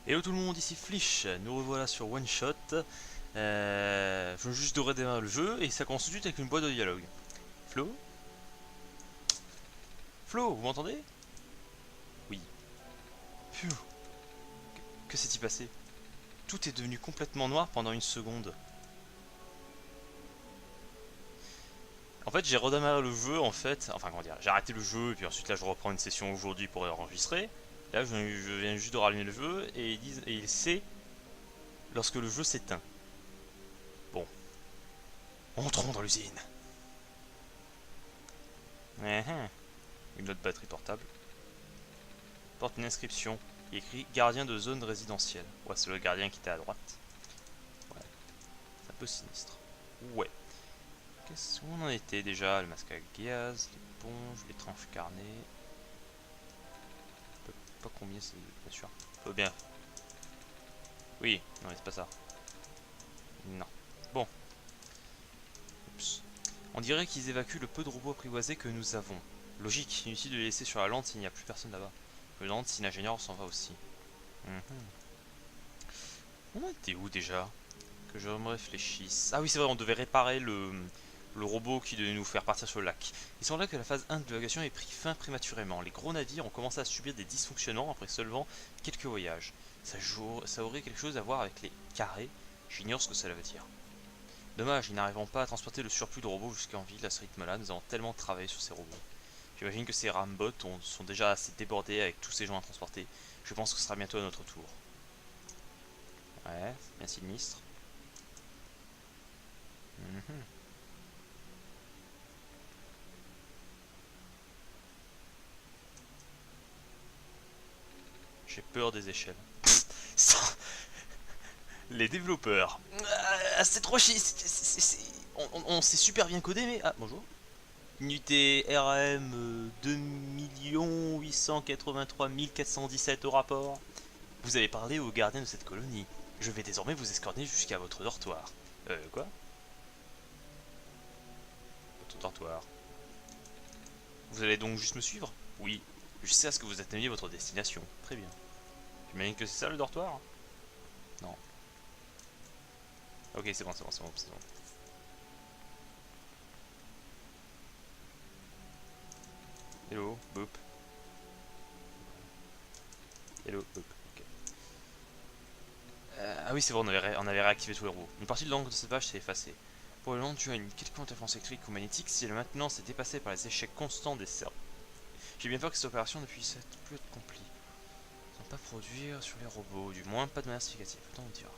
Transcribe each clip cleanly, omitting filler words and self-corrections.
Hello tout le monde, ici Flish, nous revoilà sur One Shot. Je viens juste de redémarrer le jeu et ça commence tout de suite avec une boîte de dialogue. Flo? Flo, vous m'entendez? Oui. Phew, que s'est-il passé? Tout est devenu complètement noir pendant une seconde. En fait, j'ai redémarré le jeu en fait, enfin comment dire, j'ai arrêté le jeu et puis ensuite là je reprends une session aujourd'hui pour enregistrer. Là je viens juste de rallumer le jeu et il sait lorsque le jeu s'éteint. Bon, entrons dans l'usine. Une autre batterie portable. Porte une inscription. Il écrit gardien de zone résidentielle. Ouais, c'est le gardien qui était à droite. Ouais, c'est un peu sinistre. Ouais. Qu'est-ce qu'on en était déjà? Le masque à gaz, l'éponge, l'étrange carnet. Pas combien c'est, bien sûr. Faut bien. Oui, non, mais c'est pas ça. Non. Bon. Oups. On dirait qu'ils évacuent le peu de robots apprivoisés que nous avons. Logique, inutile de les laisser sur la lande s'il n'y a plus personne là-bas. Je me demande si l'ingénieur s'en va aussi. Mhm. On en était où déjà? Que je me réfléchisse. Ah oui, c'est vrai, on devait réparer le robot qui devait nous faire partir sur le lac. Il semblait que la phase 1 de l'évacuation ait pris fin prématurément. Les gros navires ont commencé à subir des dysfonctionnements après seulement quelques voyages. Ça aurait quelque chose à voir avec les carrés. J'ignore ce que cela veut dire. Dommage, ils n'arriveront pas à transporter le surplus de robots jusqu'en ville à ce rythme-là. Nous avons tellement travaillé sur ces robots. J'imagine que ces rambots sont déjà assez débordés avec tous ces gens à transporter. Je pense que ce sera bientôt à notre tour. Ouais, c'est bien sinistre. Mhm. J'ai peur des échelles. Les développeurs. C'est trop chiant. On s'est super bien codé, mais. Ah, bonjour. Unité RAM 2 883 417 au rapport. Vous avez parlé au gardien de cette colonie. Je vais désormais vous escorter jusqu'à votre dortoir. Quoi? Votre dortoir. Vous allez donc juste me suivre? Oui. Jusqu'à ce que vous atteigniez votre destination. Très bien. J'imagine que c'est ça le dortoir? Non. Ok, c'est bon, c'est bon, c'est bon, c'est bon. Hello, boop. Hello, boop. Ok. Ah oui, c'est vrai, on avait réactivé tous les robots. Une partie de l'angle de cette page s'est effacée. Pour le moment, tu as une quelconque interférence électrique ou magnétique si le maintenance est dépassée par les échecs constants des serveurs. J'ai bien peur que cette opération ne puisse plus être accomplie. Sans pas produire sur les robots, du moins pas de manière significative. Autant on dira.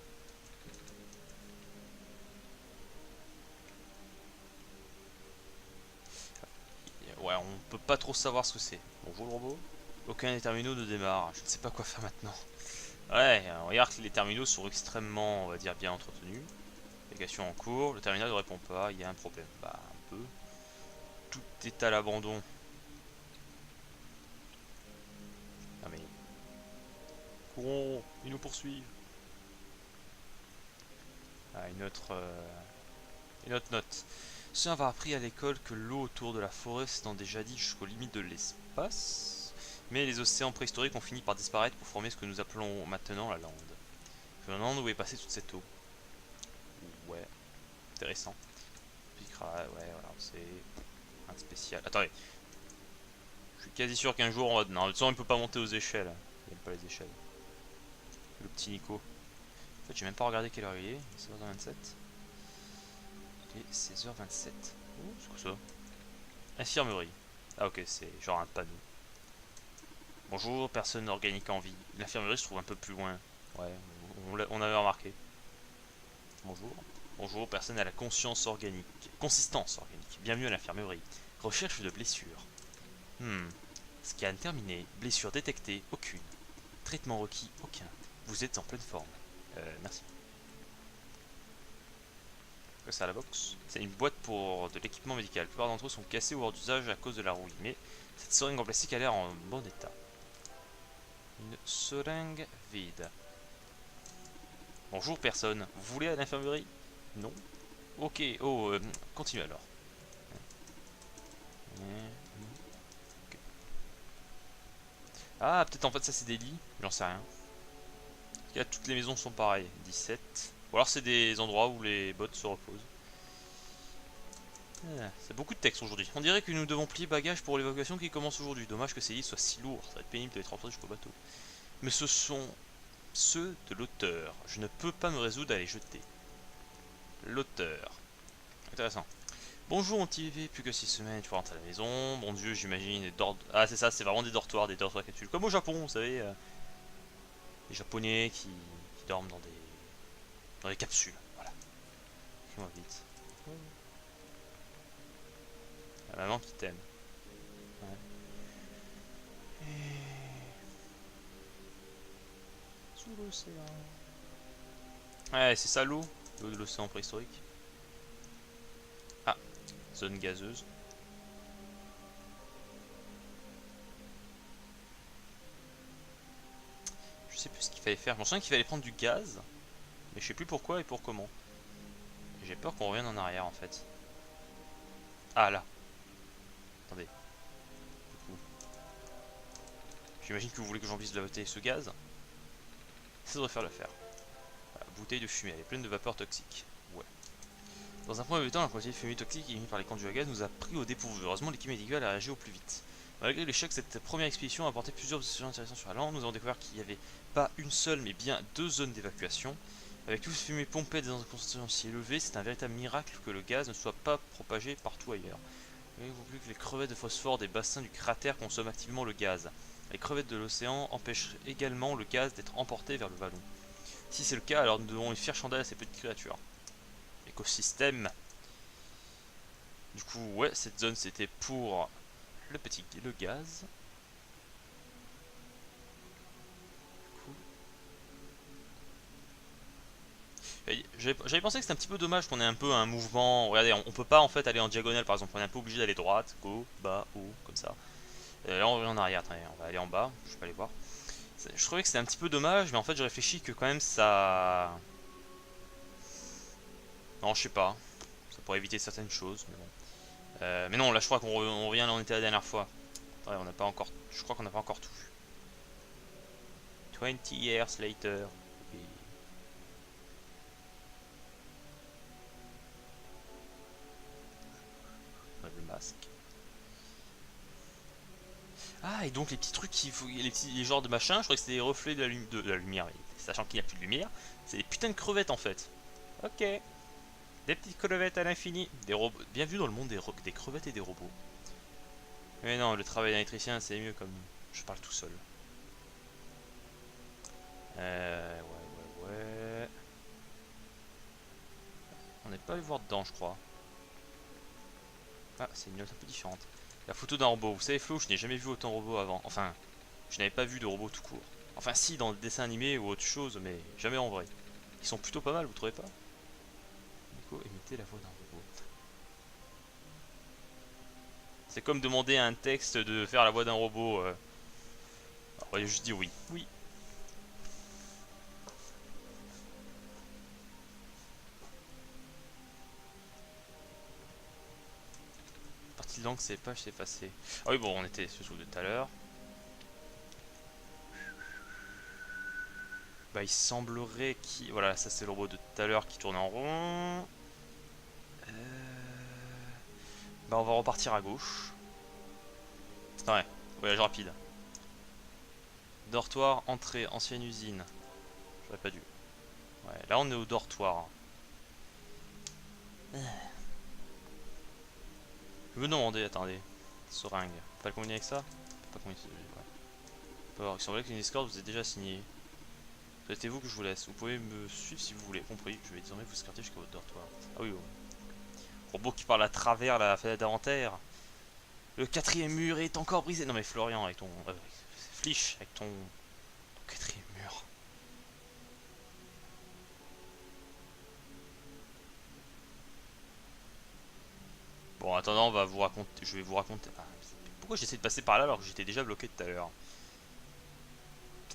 Ouais, on peut pas trop savoir ce que c'est. Bonjour le robot. Aucun des terminaux ne démarre. Je ne sais pas quoi faire maintenant. Ouais, on regarde que les terminaux sont extrêmement, on va dire, bien entretenus. Navigation en cours, le terminal ne répond pas, il y a un problème. Bah, un peu. Tout est à l'abandon. Ah mais, courons, ils nous poursuivent. Ah, une autre note. Ceux avoir appris à l'école que l'eau autour de la forêt s'étendait jadis jusqu'aux limites de l'espace. Mais les océans préhistoriques ont fini par disparaître pour former ce que nous appelons maintenant la lande. Je me demande où est passée toute cette eau. Ouais, intéressant. Ouais, voilà, c'est un spécial. Attendez, je suis quasi sûr qu'un jour on va. Non, de toute façon, il peut pas monter aux échelles. Il aime pas les échelles. Le petit Nico. En fait, j'ai même pas regardé quelle heure il est. 16h27. Il est 16h27. Oh, c'est quoi ça? Infirmerie. Ah, ok, c'est genre un panneau. Bonjour, personne organique en vie. L'infirmerie se trouve un peu plus loin. Ouais, on avait remarqué. Bonjour. Bonjour, personne à la conscience organique. Consistance organique. Bienvenue à l'infirmerie. Recherche de blessures. Scan terminé. Blessure détectée, aucune. Traitement requis, aucun. Vous êtes en pleine forme. Merci. Que ça à la box? C'est une boîte pour de l'équipement médical. La plupart d'entre eux sont cassés ou hors d'usage à cause de la rouille. Mais cette seringue en plastique a l'air en bon état. Une seringue vide. Bonjour personne. Vous voulez à l'infirmerie? Non. Ok. Oh, continue alors. Ok. Ah, peut-être en fait ça c'est des lits. J'en sais rien. En tout cas, toutes les maisons sont pareilles. 17. Ou alors c'est des endroits où les bots se reposent. Ah, c'est beaucoup de texte aujourd'hui. On dirait que nous devons plier bagages pour l'évacuation qui commence aujourd'hui. Dommage que ces livres soient si lourds. Ça va être pénible de les transporter jusqu'au bateau. Mais ce sont ceux de l'auteur. Je ne peux pas me résoudre à les jeter. L'auteur. Intéressant. Bonjour, on t'y fait plus que 6 semaines, tu peux rentrer à la maison. Bon Dieu, j'imagine des dortoirs. Ah, c'est ça, c'est vraiment des dortoirs capsules. Comme au Japon, vous savez, les Japonais qui dorment dans des capsules. Voilà. Écris-moi vite. La maman qui t'aime. Ouais. Sous l'océan. Ouais, c'est ça l'eau de l'océan préhistorique. Ah, zone gazeuse. Je sais plus ce qu'il fallait faire. Je me souviens qu'il fallait prendre du gaz, mais je sais plus pourquoi et pour comment. J'ai peur qu'on revienne en arrière en fait. Ah là. Attendez. Du coup. J'imagine que vous voulez que j'emplisse de la bouteille ce gaz. Ça devrait faire l'affaire. Voilà, bouteille de fumée, elle est pleine de vapeur toxique. Ouais. Dans un premier temps, la quantité de fumée toxique émise par les conduits à gaz nous a pris au dépourvu. Heureusement, l'équipe médicale a réagi au plus vite. Malgré l'échec, cette première expédition a apporté plusieurs observations intéressantes sur la lande. Nous avons découvert qu'il n'y avait pas une seule, mais bien 2 zones d'évacuation. Avec toute cette fumée pompée des concentrations si élevées, c'est un véritable miracle que le gaz ne soit pas propagé partout ailleurs. Il faut plus que les crevettes de phosphore des bassins du cratère consomment activement le gaz. Les crevettes de l'océan empêchent également le gaz d'être emporté vers le vallon. Si c'est le cas, alors nous devons y faire chandelle à ces petites créatures. Écosystème. Du coup, ouais, cette zone c'était pour le gaz. J'avais pensé que c'était un petit peu dommage qu'on ait un peu un mouvement. Regardez, on peut pas en fait aller en diagonale par exemple. On est un peu obligé d'aller droite, go, bas, haut, comme ça. Là on revient en arrière. Attendez, on va aller en bas. Je vais pas aller voir. Je trouvais que c'était un petit peu dommage, mais en fait je réfléchis que quand même ça. Non, je sais pas. Ça pourrait éviter certaines choses, mais bon. Mais non, là je crois qu'on revient là où on était la dernière fois. Attendez, on n'a pas encore. Je crois qu'on n'a pas encore tout vu. 20 years later. Oui. On a le masque. Ah, et donc les petits trucs, les genres de machin, je crois que c'était des reflets de la lumière, mais sachant qu'il n'y a plus de lumière, c'est des putains de crevettes en fait. Ok. Des petites crevettes à l'infini. Des robots. Bienvenue dans le monde des crevettes et des robots. Mais non, le travail d'électricien c'est mieux comme je parle tout seul. Ouais. On n'est pas allé voir dedans, je crois. Ah, c'est une note un peu différente. La photo d'un robot. Vous savez, Flo, je n'ai jamais vu autant de robots avant. Enfin, je n'avais pas vu de robots tout court. Enfin, si, dans le dessin animé ou autre chose, mais jamais en vrai. Ils sont plutôt pas mal, vous trouvez pas? Nico, imiter la voix d'un robot. C'est comme demander à un texte de faire la voix d'un robot. Alors, je dis oui. Oui. Partie de langue, c'est pas, c'est passé. Ah oui, bon, on était sur de tout à l'heure. Bah, il semblerait qu'il. Voilà, ça c'est le robot de tout à l'heure qui tourne en rond. Bah, on va repartir à gauche. Ouais, voyage rapide. Dortoir, entrée, ancienne usine. J'aurais pas dû. Ouais, là on est au dortoir. Je me demander, attendez. Seringue. Pas le combiner avec ça? Pas combiner. Ouais. Il semblerait qu'une escorte vous ait déjà signé. C'est vous que je vous laisse. Vous pouvez me suivre si vous voulez. Compris. Je vais désormais vous escorter jusqu'à votre dortoir. Ah oui, oui. Robot qui parle à travers la fenêtre d'inventaire. Le quatrième mur est encore brisé. Non mais Florian, avec ton... Flich, avec ton quatrième mur. Bon, en attendant, on va vous raconter... Je vais vous raconter... Ah, pourquoi j'essaie de passer par là alors que j'étais déjà bloqué tout à l'heure?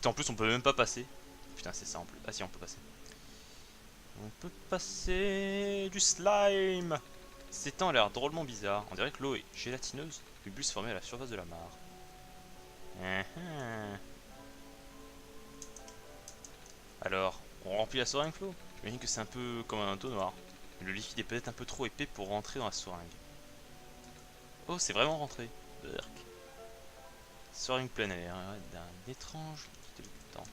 En plus, on peut même pas passer. Putain, c'est ça en plus. Ah si, on peut passer. On peut passer du slime. Ces temps a l'air drôlement bizarre. On dirait que l'eau est gélatineuse. Le bulles se formait à la surface de la mare. Alors, on remplit la seringue, Flo? J'imagine que c'est un peu comme un entonnoir. Mais le liquide est peut-être un peu trop épais pour rentrer dans la seringue. Oh, c'est vraiment rentré. Berk. Seringue plein air, hein, d'un étrange liquide temps.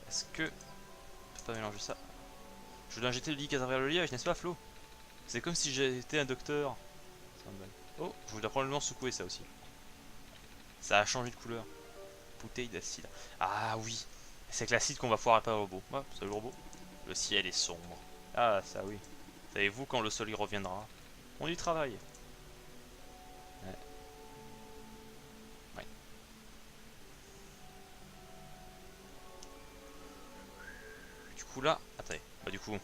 Est-ce que... On peut pas mélanger ça? Je dois injecter le liquide à travers le liège, n'est-ce pas, Flo? C'est comme si j'étais un docteur. Oh, je voudrais probablement secouer ça aussi. Ça a changé de couleur. Bouteille d'acide. Ah oui, c'est que l'acide qu'on va pouvoir réparer au robot. Ouais, salut le robot. Le ciel est sombre. Ah, ça oui. Savez-vous quand le soleil reviendra? On y travaille. Ouais. Ouais. Du coup là, attendez. Bah du coup.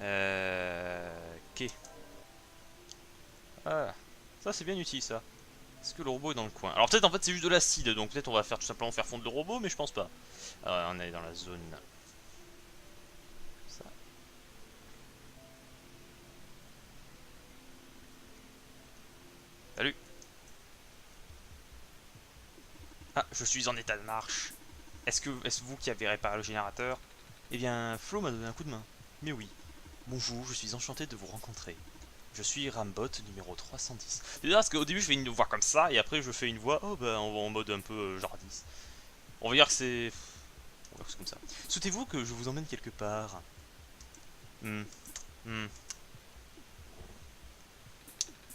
Ok. Ah, ça c'est bien utile ça. Est-ce que le robot est dans le coin? Alors peut-être en fait c'est juste de l'acide, donc peut-être on va faire tout simplement faire fondre le robot, mais je pense pas. On est dans la zone. Ça. Salut. Ah, je suis en état de marche. Est-ce vous qui avez réparé le générateur? Eh bien, Flo m'a donné un coup de main. Mais oui. Bonjour, je suis enchanté de vous rencontrer. Je suis Rambot numéro 310. C'est bizarre parce qu'au début je fais une voix comme ça et après je fais une voix en mode un peu jardis. On va dire que c'est... On va dire que c'est comme ça. Souhaitez-vous que je vous emmène quelque part? Hmm. Hmm.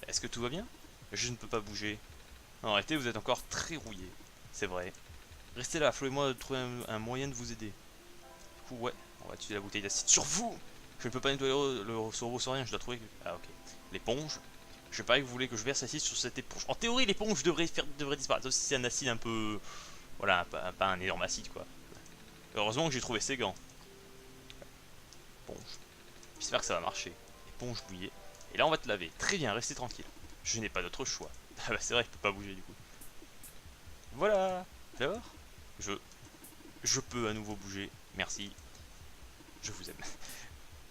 Est-ce que tout va bien? Je ne peux pas bouger. En réalité vous êtes encore très rouillé. C'est vrai. Restez là, Flo et moi trouver un moyen de vous aider. Du coup ouais, on va utiliser la bouteille d'acide sur vous. Je ne peux pas nettoyer le robot sans rien, je dois trouver... Ah ok. L'éponge. Je parie que vous voulez que je verse l'acide sur cette éponge. En théorie, l'éponge devrait disparaître. Sauf si c'est un acide un peu... Voilà, pas un énorme acide quoi. Heureusement que j'ai trouvé ces gants. Éponge. J'espère que ça va marcher. Éponge bouillée. Et là, on va te laver. Très bien, restez tranquille. Je n'ai pas d'autre choix. Ah bah c'est vrai, je peux pas bouger du coup. Voilà. Alors je... Je peux à nouveau bouger. Merci. Je vous aime.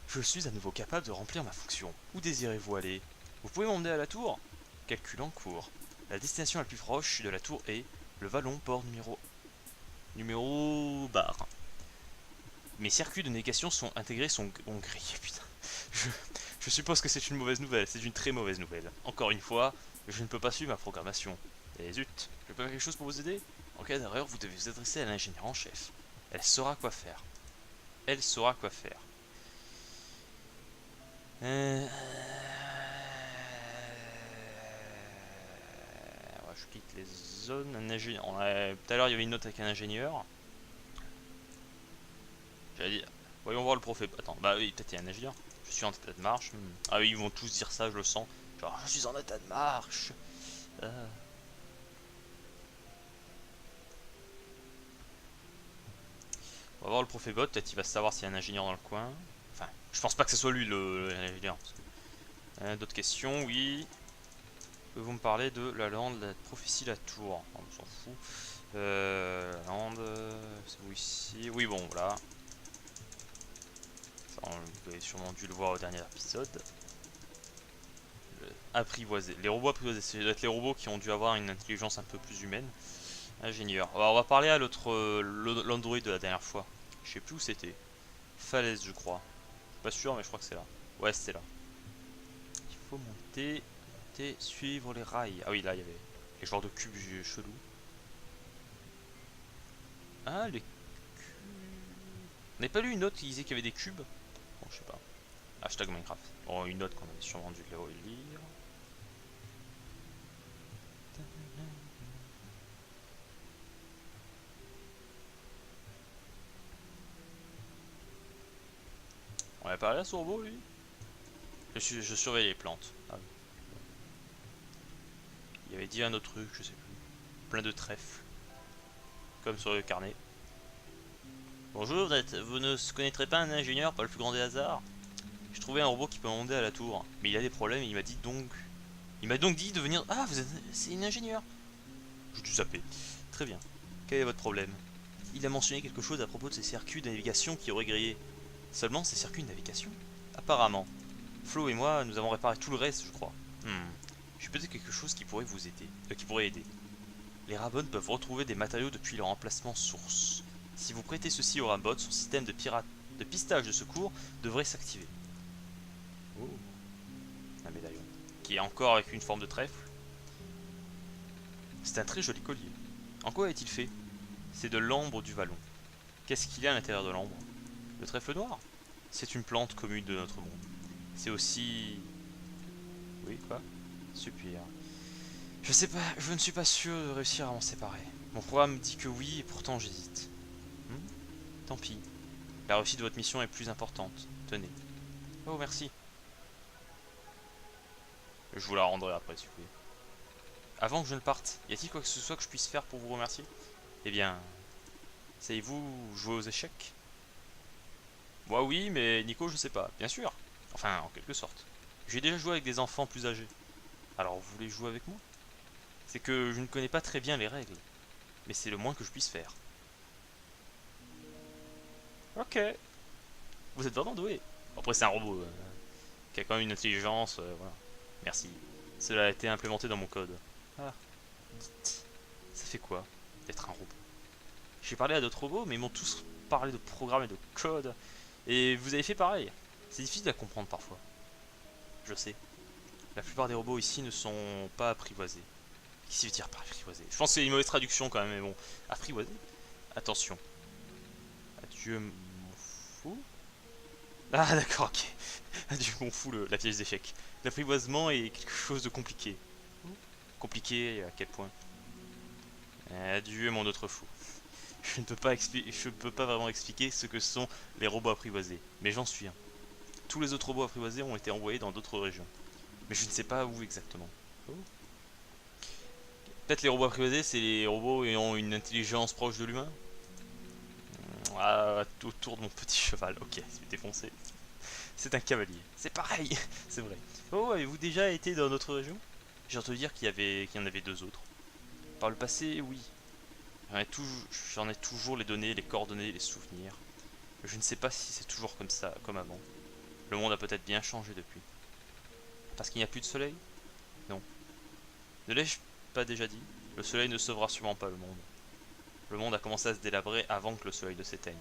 Je suis à nouveau capable de remplir ma fonction. Où désirez-vous aller? Vous pouvez m'emmener à la tour? Calcul en cours. La destination la plus proche de la tour est le vallon port numéro bar. Mes circuits de navigation sont intégrés, ont grillé, putain. Je, je suppose que c'est une mauvaise nouvelle, c'est une très mauvaise nouvelle. Encore une fois, je ne peux pas suivre ma programmation. Et zut, je peux faire quelque chose pour vous aider? En cas d'erreur, vous devez vous adresser à l'ingénieur en chef. Elle saura quoi faire. Elle saura quoi faire. Ouais, je quitte les zones. Un ingénieur. Tout à l'heure, il y avait une note avec un ingénieur. J'allais dire. Voyons voir le prophète. Attends, bah oui, peut-être il y a un ingénieur. Je suis en état de marche. Ah oui, ils vont tous dire ça, je le sens. Genre, je suis en état de marche. Ah. On va voir le prophète, peut-être il va savoir s'il y a un ingénieur dans le coin. Enfin, je pense pas que ce soit lui l'ingénieur. D'autres questions, oui. Pouvez-vous me parler de la lande, la prophétie, la tour? On s'en fout. La lande, c'est où ici? Oui, bon, voilà. Ça, vous avez sûrement dû le voir au dernier épisode. Apprivoisé. Les robots apprivoisés, c'est peut-être les robots qui ont dû avoir une intelligence un peu plus humaine. Ingénieur. Alors, on va parler à l'autre, l'android de la dernière fois. Je sais plus où c'était. Falaise, je crois. Je suis pas sûr, mais je crois que c'est là. Ouais, c'est là. Il faut monter, suivre les rails. Ah oui, là, il y avait les genres de cubes chelous. Ah, les cubes. On n'avait pas lu une note qui disait qu'il y avait des cubes? Bon, je sais pas. Hashtag Minecraft. Bon, une note qu'on avait sûrement dû lire. On avait parlé à ce robot, lui? Je surveille les plantes. Ah, oui. Il avait dit un autre truc, je sais plus. Plein de trèfles. Comme sur le carnet. Bonjour, vous ne connaîtrez pas un ingénieur par le plus grand des hasards? J'ai trouvé un robot qui peut monter à la tour. Mais il a des problèmes et il m'a dit donc... Il m'a donc dit de venir... Ah, c'est une ingénieure. Je dû zapper. Très bien. Quel est votre problème? Il a mentionné quelque chose à propos de ses circuits de navigation qui auraient grillé. Seulement ces circuits de navigation? Apparemment. Flo et moi, nous avons réparé tout le reste, je crois. J'ai peut-être quelque chose qui pourrait vous aider. Qui pourrait aider. Les Rabon peuvent retrouver des matériaux depuis leur emplacement source. Si vous prêtez ceci au Rambot, son système de pistage de secours devrait s'activer. Oh, un médaillon. Qui est encore avec une forme de trèfle. C'est un très joli collier. En quoi est-il fait? C'est de l'ambre du vallon. Qu'est-ce qu'il y a à l'intérieur de l'ambre? Le trèfle noir? C'est une plante commune de notre monde. C'est aussi... Oui, quoi? Super. Je sais pas, je ne suis pas sûr de réussir à m'en séparer. Mon programme me dit que oui, et pourtant j'hésite. Tant pis. La réussite de votre mission est plus importante. Tenez. Oh, merci. Je vous la rendrai après, si vous voulez. Avant que je ne parte, y a-t-il quoi que ce soit que je puisse faire pour vous remercier? Eh bien, savez-vous jouer aux échecs? Moi oui, mais Nico je sais pas, bien sûr. Enfin, en quelque sorte. J'ai déjà joué avec des enfants plus âgés. Alors vous voulez jouer avec moi? C'est que je ne connais pas très bien les règles. Mais c'est le moins que je puisse faire. Ok. Vous êtes vraiment doué. Après c'est un robot qui a quand même une intelligence, voilà. Merci. Cela a été implémenté dans mon code. Ah, dites. Ça fait quoi d'être un robot? J'ai parlé à d'autres robots, mais ils m'ont tous parlé de programmes et de code. Et vous avez fait pareil. C'est difficile à comprendre parfois. Je sais. La plupart des robots ici ne sont pas apprivoisés. Qu'est-ce qu'il veut dire par apprivoisé? Je pense que c'est une mauvaise traduction quand même, mais bon. Apprivoisé? Attention. Adieu mon fou. Ah d'accord, ok. Adieu mon fou, la pièce d'échec. L'apprivoisement est quelque chose de compliqué. Compliqué à quel point? Adieu mon autre fou. Je ne peux pas vraiment expliquer ce que sont les robots apprivoisés, mais j'en suis un. Tous les autres robots apprivoisés ont été envoyés dans d'autres régions, mais je ne sais pas où exactement. Oh. Peut-être les robots apprivoisés, c'est les robots ayant une intelligence proche de l'humain. Ah, autour de mon petit cheval. Ok, c'est défoncé. C'est un cavalier. C'est pareil, c'est vrai. Oh, avez-vous déjà été dans notre région? J'ai entendu dire qu'il y en avait deux autres. Par le passé, oui. J'en ai toujours les données, les coordonnées, les souvenirs. Mais je ne sais pas si c'est toujours comme ça, comme avant. Le monde a peut-être bien changé depuis. Parce qu'il n'y a plus de soleil? Non. Ne l'ai-je pas déjà dit? Le soleil ne sauvera sûrement pas le monde. Le monde a commencé à se délabrer avant que le soleil ne s'éteigne.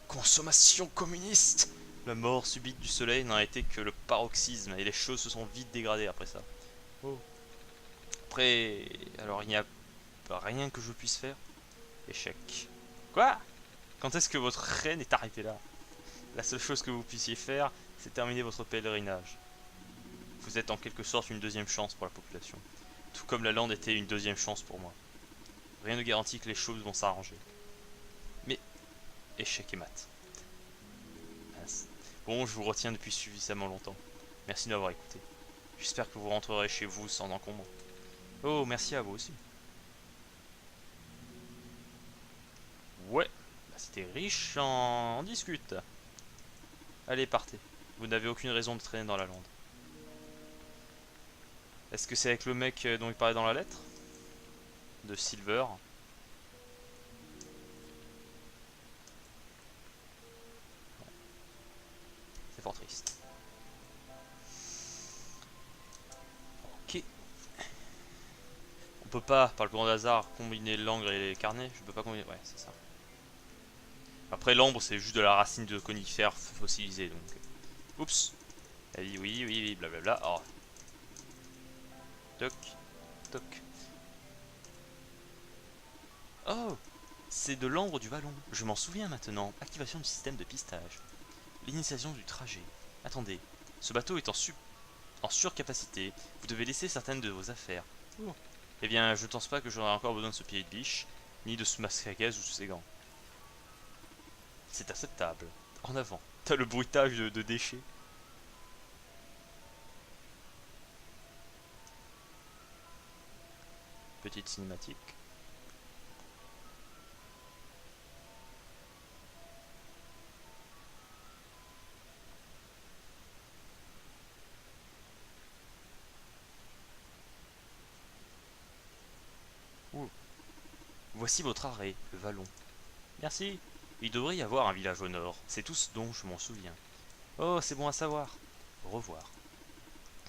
Consommation communiste! La mort subite du soleil n'a été que le paroxysme et les choses se sont vite dégradées après ça. Oh. Après, alors il n'y a rien que je puisse faire? Échec. Quoi? Quand est-ce que votre reine est arrivée là? La seule chose que vous puissiez faire, c'est terminer votre pèlerinage. Vous êtes en quelque sorte une deuxième chance pour la population. Tout comme la lande était une deuxième chance pour moi. Rien ne garantit que les choses vont s'arranger. Mais, échec et mat. Bon, je vous retiens depuis suffisamment longtemps. Merci de m'avoir écouté. J'espère que vous rentrerez chez vous sans encombre. Oh, merci à vous aussi. Ouais, la cité riche en discute. Allez, partez. Vous n'avez aucune raison de traîner dans la lande. Est-ce que c'est avec le mec dont il parlait dans la lettre? De Silver? C'est fort triste. Ok. On peut pas, par le grand hasard, combiner l'ambre et les carnets. Je peux pas combiner. Ouais, c'est ça. Après, l'ambre, c'est juste de la racine de conifère fossilisée, donc. Oups. Elle dit oui, oui, oui, blablabla. Oh. Toc, toc. Oh, c'est de l'ambre du vallon. Je m'en souviens maintenant. Activation du système de pistage. L'initiation du trajet. Attendez, ce bateau est en surcapacité. Vous devez laisser certaines de vos affaires. Oh. Eh bien, je ne pense pas que j'aurai encore besoin de ce pied de biche, ni de ce masque à gaz ou de ces gants. C'est acceptable. En avant. T'as le bruitage de déchets. Petite cinématique. Ouh. Voici votre arrêt, le vallon. Merci. Il devrait y avoir un village au nord. C'est tout ce dont je m'en souviens. Oh, c'est bon à savoir. Au revoir.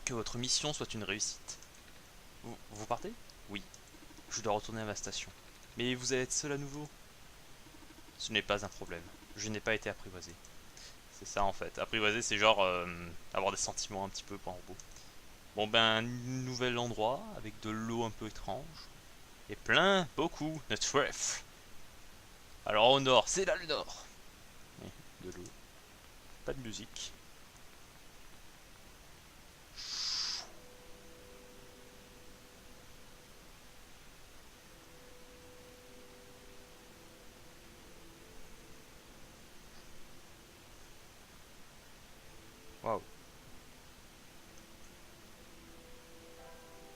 Que votre mission soit une réussite. Vous partez? Oui. Je dois retourner à ma station. Mais vous allez être seul à nouveau? Ce n'est pas un problème. Je n'ai pas été apprivoisé. C'est ça en fait. Apprivoisé, c'est genre avoir des sentiments un petit peu pour un robot. Bon ben, nouvel endroit avec de l'eau un peu étrange. Et plein, beaucoup, de trèfle. Alors au nord, c'est là le nord. Oui, de l'eau. Pas de musique. Waouh.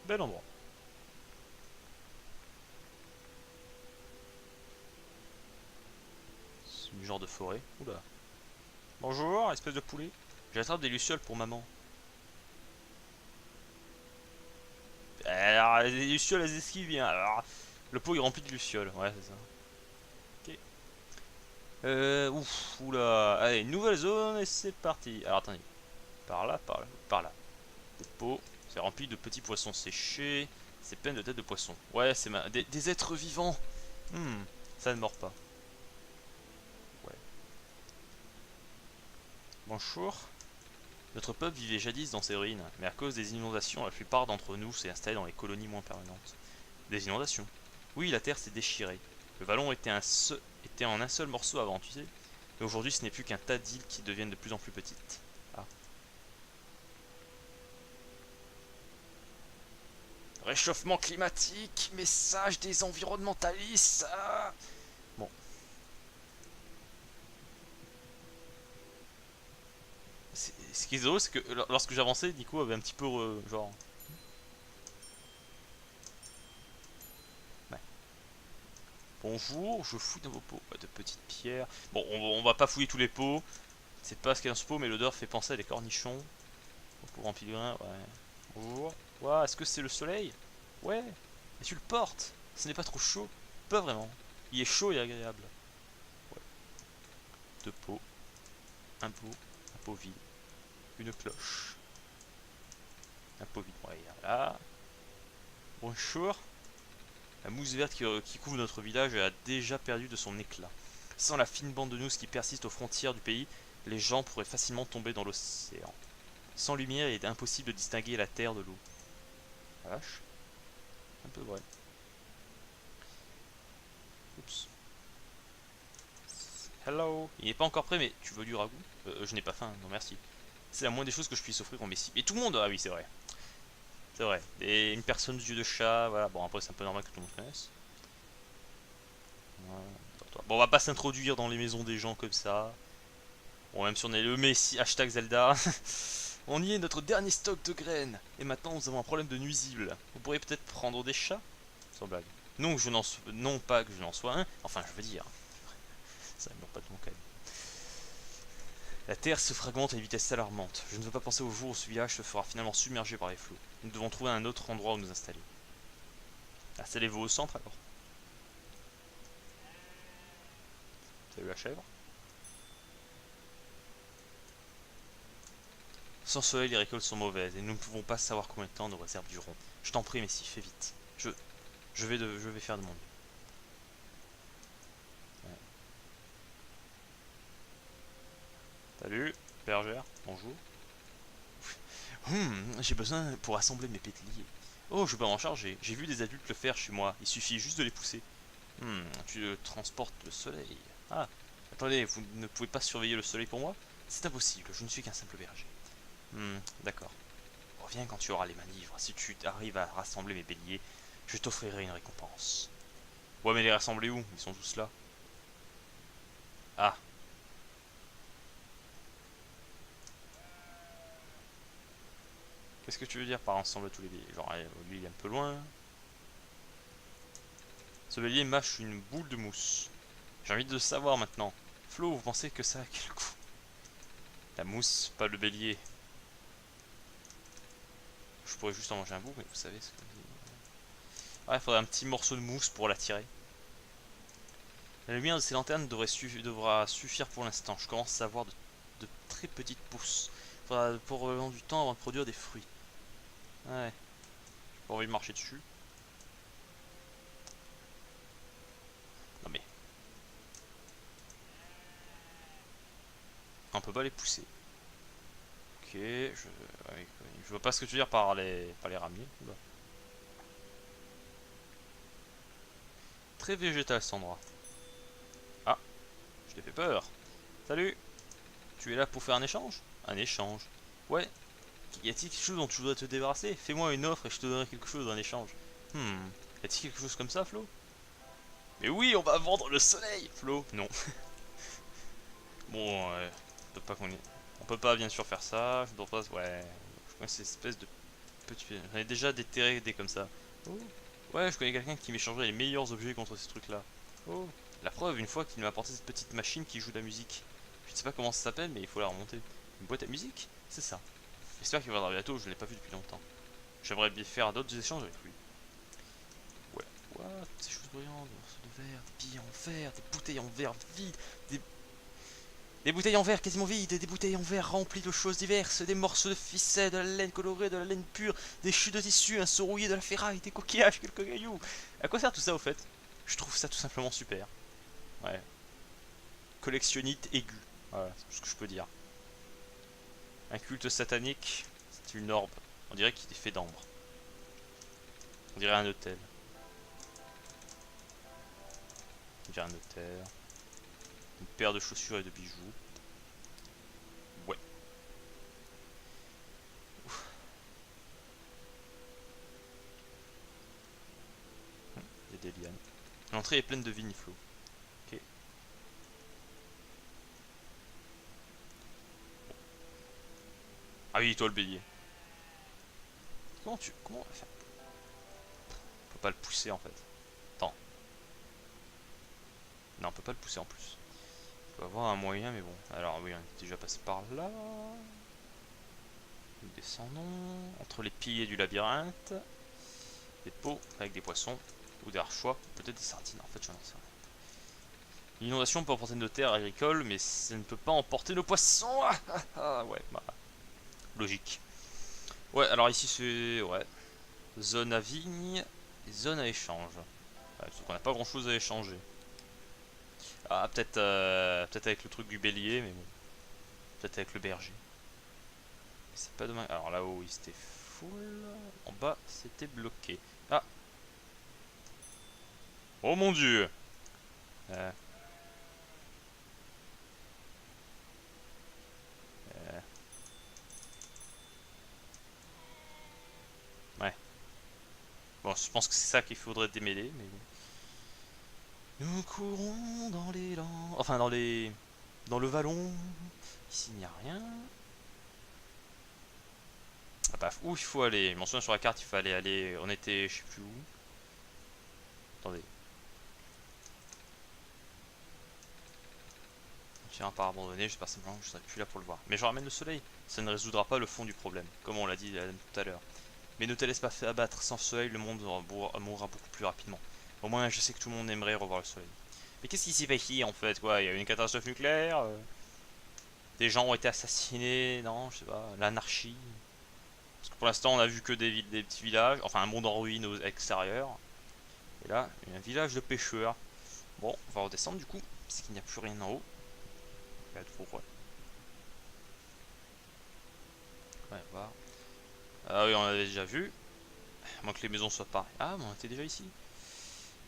Bel endroit. C'est du genre de forêt. Oula. Bonjour, espèce de poulet. J'attrape des lucioles pour maman. Alors, les lucioles, elles esquivent bien. Alors, le pot est rempli de lucioles. Ouais, c'est ça. Ok. Ouf, oula. Allez, nouvelle zone et c'est parti. Alors, attendez. Par là, par là, par là. Le pot, c'est rempli de petits poissons séchés. C'est plein de têtes de poissons. Ouais, c'est des êtres vivants. Hmm, ça ne mord pas. Ouais. Bonjour. Notre peuple vivait jadis dans ces ruines, mais à cause des inondations, la plupart d'entre nous s'est installé dans les colonies moins permanentes. Des inondations. Oui, la terre s'est déchirée. Le vallon était en un seul morceau avant, tu sais. Et aujourd'hui, ce n'est plus qu'un tas d'îles qui deviennent de plus en plus petites. Ah. Réchauffement climatique, message des environnementalistes. Ah. Bon, ce qui est drôle, c'est que lorsque j'avançais, Nico avait un petit peu genre. Ouais. Bonjour, je fouille dans vos pots. Ouais, de petites pierres. Bon, on va pas fouiller tous les pots. C'est pas ce qu'il y a dans ce pot, mais l'odeur fait penser à des cornichons. Pour un pèlerin, ouais. Bonjour. Ouah, est-ce que c'est le soleil? Ouais. Et tu le portes. Ce n'est pas trop chaud? Pas vraiment. Il est chaud et agréable. Ouais. Deux pots. Un pot vide. Une cloche. Un pot vide. Ouais, là. Bonjour. La mousse verte qui couvre notre village a déjà perdu de son éclat. Sans la fine bande de news qui persiste aux frontières du pays, les gens pourraient facilement tomber dans l'océan. Sans lumière, il est impossible de distinguer la terre de l'eau. Vache. Un peu vrai. Oups. Hello. Il n'est pas encore prêt, mais tu veux du ragoût? Je n'ai pas faim, non merci. C'est la moindre des choses que je puisse offrir en messie. Et tout le monde, ah oui, c'est vrai. C'est vrai. Et une personne aux yeux de chat, voilà. Bon, après, c'est un peu normal que tout le monde connaisse. Voilà. Bon, on va pas s'introduire dans les maisons des gens comme ça. Bon, même si on est le Messi, hashtag Zelda. On y est, notre dernier stock de graines. Et maintenant, nous avons un problème de nuisibles. Vous pourriez peut-être prendre des chats? Sans blague. Non, non pas que je n'en sois un. Enfin, je veux dire. Ça ne pas de mon cas. La terre se fragmente à une vitesse alarmante. Je ne veux pas penser au jour où ce village se fera finalement submerger par les flots. Nous devons trouver un autre endroit où nous installer. Installez-vous au centre alors. Salut la chèvre. Sans soleil, les récoltes sont mauvaises et nous ne pouvons pas savoir combien de temps nos réserves dureront. Je t'en prie, Messi, fais vite. Je vais faire de mon mieux. Ouais. Salut, bergère, bonjour. J'ai besoin pour assembler mes pétliers. Oh, je peux m'en charger. J'ai vu des adultes le faire chez moi. Il suffit juste de les pousser. Tu transportes le soleil. Ah, attendez, vous ne pouvez pas surveiller le soleil pour moi? C'est impossible, je ne suis qu'un simple berger. D'accord. Reviens quand tu auras les mains libres. Si tu arrives à rassembler mes béliers, je t'offrirai une récompense. Ouais, mais les rassembler où? Ils sont tous là. Ah, qu'est-ce que tu veux dire par ensemble tous les béliers? Genre, lui il est un peu loin. Ce bélier mâche une boule de mousse. J'ai envie de savoir maintenant. Flo, vous pensez que ça a quel coup? La mousse, pas le bélier. Je pourrais juste en manger un bout, mais vous savez ce que... Ah, il faudrait un petit morceau de mousse pour l'attirer. La lumière de ces lanternes devra suffire pour l'instant. Je commence à avoir de très petites pousses. Faudra pour le long du temps avant de produire des fruits. Ouais, j'ai pas envie de marcher dessus. Non mais, peut pas les pousser. Ok, je vois pas ce que tu veux dire par les ramiers. Oula. Très végétal cet endroit. Ah, je t'ai fait peur. Salut, tu es là pour faire un échange? Un échange. Ouais. Y a-t-il quelque chose dont tu voudrais te débarrasser? Fais-moi une offre et je te donnerai quelque chose en échange. Hmm. Y a-t-il quelque chose comme ça, Flo? Mais oui, on va vendre le soleil, Flo. Non. Bon, on peut pas bien sûr faire ça. Je dois pas. Ouais. Je connais cette espèce de petit. J'en ai déjà déterré des comme ça. Oh. Ouais, je connais quelqu'un qui m'échangerait les meilleurs objets contre ces trucs-là. Oh. La preuve, une fois qu'il m'a apporté cette petite machine qui joue de la musique. Je ne sais pas comment ça s'appelle, mais il faut la remonter. Une boîte à musique? C'est ça. J'espère qu'il viendra bientôt, je l'ai pas vu depuis longtemps. J'aimerais bien faire d'autres échanges avec lui. Ouais. What? Ces choses brillantes, des morceaux de verre, des billes en verre, des bouteilles en verre vides, des bouteilles en verre quasiment vides, des bouteilles en verre remplies de choses diverses, des morceaux de ficelle, de la laine colorée, de la laine pure, des chutes de tissu, un seau rouillé, de la ferraille, des coquillages, quelques cailloux. À quoi sert tout ça au fait? Je trouve ça tout simplement super. Ouais. Collectionnite aigu. Voilà, c'est tout ce que je peux dire. Un culte satanique, c'est une orbe. On dirait qu'il est fait d'ambre. On dirait un hôtel. On dirait un hôtel. Une paire de chaussures et de bijoux. Ouais. Il y a des lianes. L'entrée est pleine de viniflo. Ok. Ah oui, toi le bélier. Comment on va faire? On peut pas le pousser en fait. Attends. Non, on peut pas le pousser en plus. Il faut avoir un moyen, mais bon. Alors oui, on est déjà passé par là. Nous descendons. Entre les piliers du labyrinthe. Des pots avec des poissons. Ou des harchois. Peut-être des sardines. En fait, j'en sais rien. L'inondation peut emporter nos terres agricoles, mais ça ne peut pas emporter nos poissons. Ouais, bah. Logique. Ouais, alors ici c'est. Ouais. Zone à vigne et zone à échange. Ouais, sauf qu'on n'a pas grand chose à échanger. Ah, peut-être avec le truc du bélier, mais bon. Peut-être avec le berger. C'est pas dommage. Alors là-haut, il c'était full. En bas, c'était bloqué. Ah! Oh mon dieu! Euh, euh, ouais. Bon, je pense que c'est ça qu'il faudrait démêler, mais bon. Nous courons dans les landes. Enfin, dans le vallon. Ici, il n'y a rien. Ah bah, où il faut aller? Mentionné sur la carte, il fallait aller. On était, je sais plus où. Attendez. Tiens, par abandonné, j'espère simplement que je serai plus là pour le voir. Mais je ramène le soleil. Ça ne résoudra pas le fond du problème, comme on l'a dit tout à l'heure. Mais ne te laisse pas abattre, sans soleil, le monde mourra beaucoup plus rapidement. Au moins, je sais que tout le monde aimerait revoir le soleil. Mais qu'est-ce qui s'y fait ici en fait? Quoi, il y a eu une catastrophe nucléaire? Des gens ont été assassinés? Non, je sais pas. L'anarchie? Parce que pour l'instant, on a vu que des villes, des petits villages. Enfin, un monde en ruine au extérieur. Et là, il y a un village de pêcheurs. Bon, on va redescendre du coup, parce qu'il n'y a plus rien en haut. Il va être trop quoi. Ouais, voir. Ah oui, on avait déjà vu. À moins que les maisons soient pareilles. Ah, mais on était déjà ici.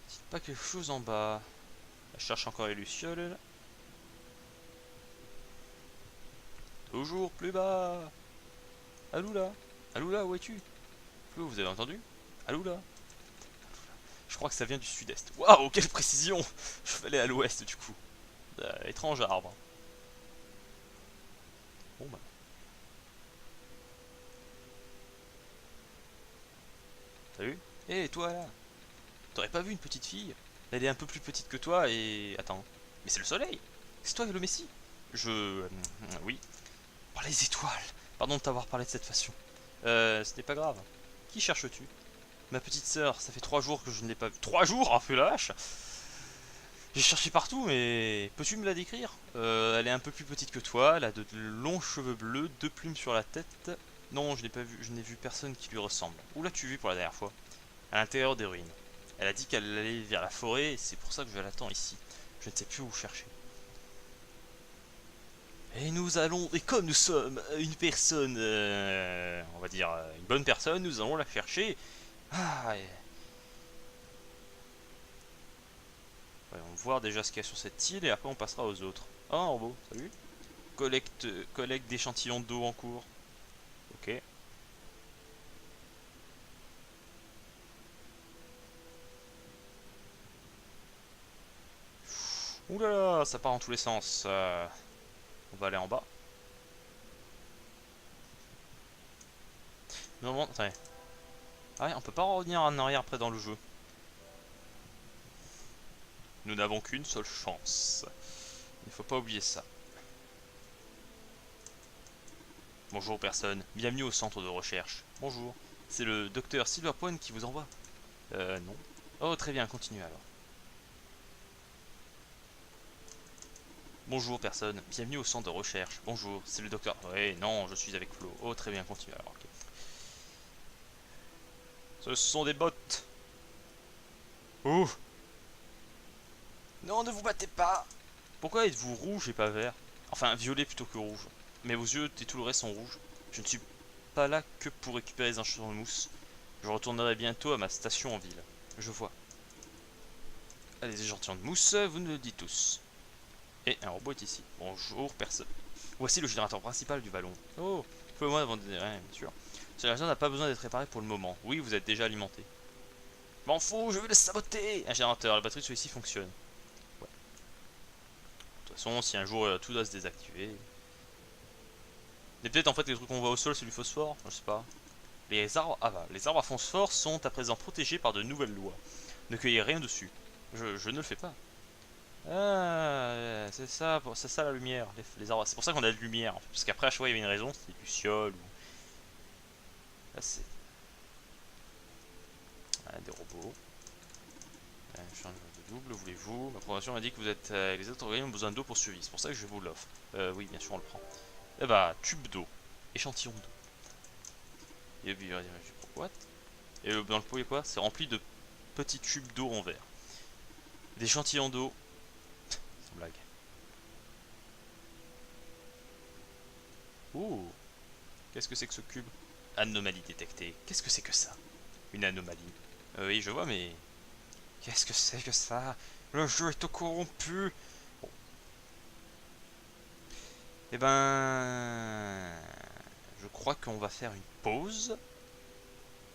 Dites pas quelque chose en bas. Je cherche encore les lucioles. Toujours plus bas. Aloula. Aloula, où es-tu? Flo, vous avez entendu? Aloula. Je crois que ça vient du sud-est. Waouh, quelle précision! Je vais aller à l'ouest du coup. Étrange arbre. Bon bah. T'as vu? Hé, toi là! T'aurais pas vu une petite fille? Elle est un peu plus petite que toi et. Attends. Mais c'est le soleil! C'est toi le Messie! Oui. Oh, les étoiles! Pardon de t'avoir parlé de cette façon. Ce n'est pas grave. Qui cherches-tu? Ma petite sœur, ça fait 3 jours que je ne l'ai pas vue. 3 jours? Oh, fais la vache! J'ai cherché partout, mais peux-tu me la décrire? Elle est un peu plus petite que toi, elle a de longs cheveux bleus, 2 plumes sur la tête. Non, je n'ai pas vu, je n'ai vu personne qui lui ressemble. Où l'as-tu vu pour la dernière fois? À l'intérieur des ruines. Elle a dit qu'elle allait vers la forêt, et c'est pour ça que je l'attends ici. Je ne sais plus où chercher. Et nous allons, et comme nous sommes une personne, on va dire une bonne personne, nous allons la chercher. Ah, voyons voir déjà ce qu'il y a sur cette île et après on passera aux autres. Oh, un robot, salut. Collecte d'échantillons d'eau en cours. Ok. Ouh là là, ça part en tous les sens. On va aller en bas. Non, bon, attendez. Ah ouais, on peut pas revenir en arrière après dans le jeu. Nous n'avons qu'une seule chance. Il ne faut pas oublier ça. Bonjour personne, bienvenue au centre de recherche. Bonjour, c'est le docteur Silverpoint qui vous envoie. Non. Oh très bien, continuez alors. Bonjour personne, bienvenue au centre de recherche. Bonjour, c'est le docteur... Ouais, non, je suis avec Flo. Oh très bien, continuez alors. Ok. Ce sont des bots. Ouh. Non, ne vous battez pas. Pourquoi êtes-vous rouge et pas vert? Enfin, violet plutôt que rouge. Mais vos yeux et tout le reste sont rouges. Je ne suis pas là que pour récupérer les échantillons de mousse. Je retournerai bientôt à ma station en ville. Je vois. Ah, les échantillons de mousse, vous nous le dites tous. Et un robot est ici. Bonjour, personne. Voici le générateur principal du ballon. Oh, pouvez-moi avant de dire, bien sûr. Ce générateur n'a pas besoin d'être réparé pour le moment. Oui, vous êtes déjà alimenté. M'en fous, je vais le saboter. Un générateur, la batterie de celui-ci fonctionne. Ouais. De toute façon, si un jour tout doit se désactiver. Et peut-être en fait les trucs qu'on voit au sol c'est du phosphore, je sais pas. Les arbres, ah bah, les arbres à phosphore sont à présent protégés par de nouvelles lois. Ne cueillez rien dessus. Je ne le fais pas. Ah, c'est ça la lumière, les arbres. C'est pour ça qu'on a de lumière. Parce qu'après à chaque fois il y avait une raison, c'était du ciel ou. Là c'est. Ah, des robots. Change de double, voulez-vous? Ma programmation m'a dit que vous êtes. Les autres organismes ont besoin d'eau pour survivre. C'est pour ça que je vous l'offre. Oui, bien sûr, on le prend. Eh bah, tube d'eau. Échantillon d'eau. Et puis, what? Et dans le pot, il y a quoi? C'est rempli de petits tubes d'eau en verre. Des échantillons d'eau. Sans blague. Ouh. Qu'est-ce que c'est que ce cube? Anomalie détectée. Qu'est-ce que c'est que ça? Une anomalie. Oui, je vois, mais. Qu'est-ce que c'est que ça? Le jeu est tout corrompu. Bon. Eh ben. Je crois qu'on va faire une pause.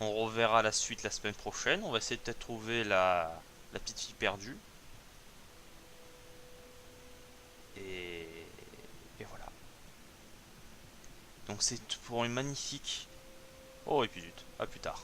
On reverra la suite la semaine prochaine. On va essayer de peut-être trouver la petite fille perdue. Et. Et voilà. Donc c'est pour une magnifique. Oh, et puis zut. À plus tard.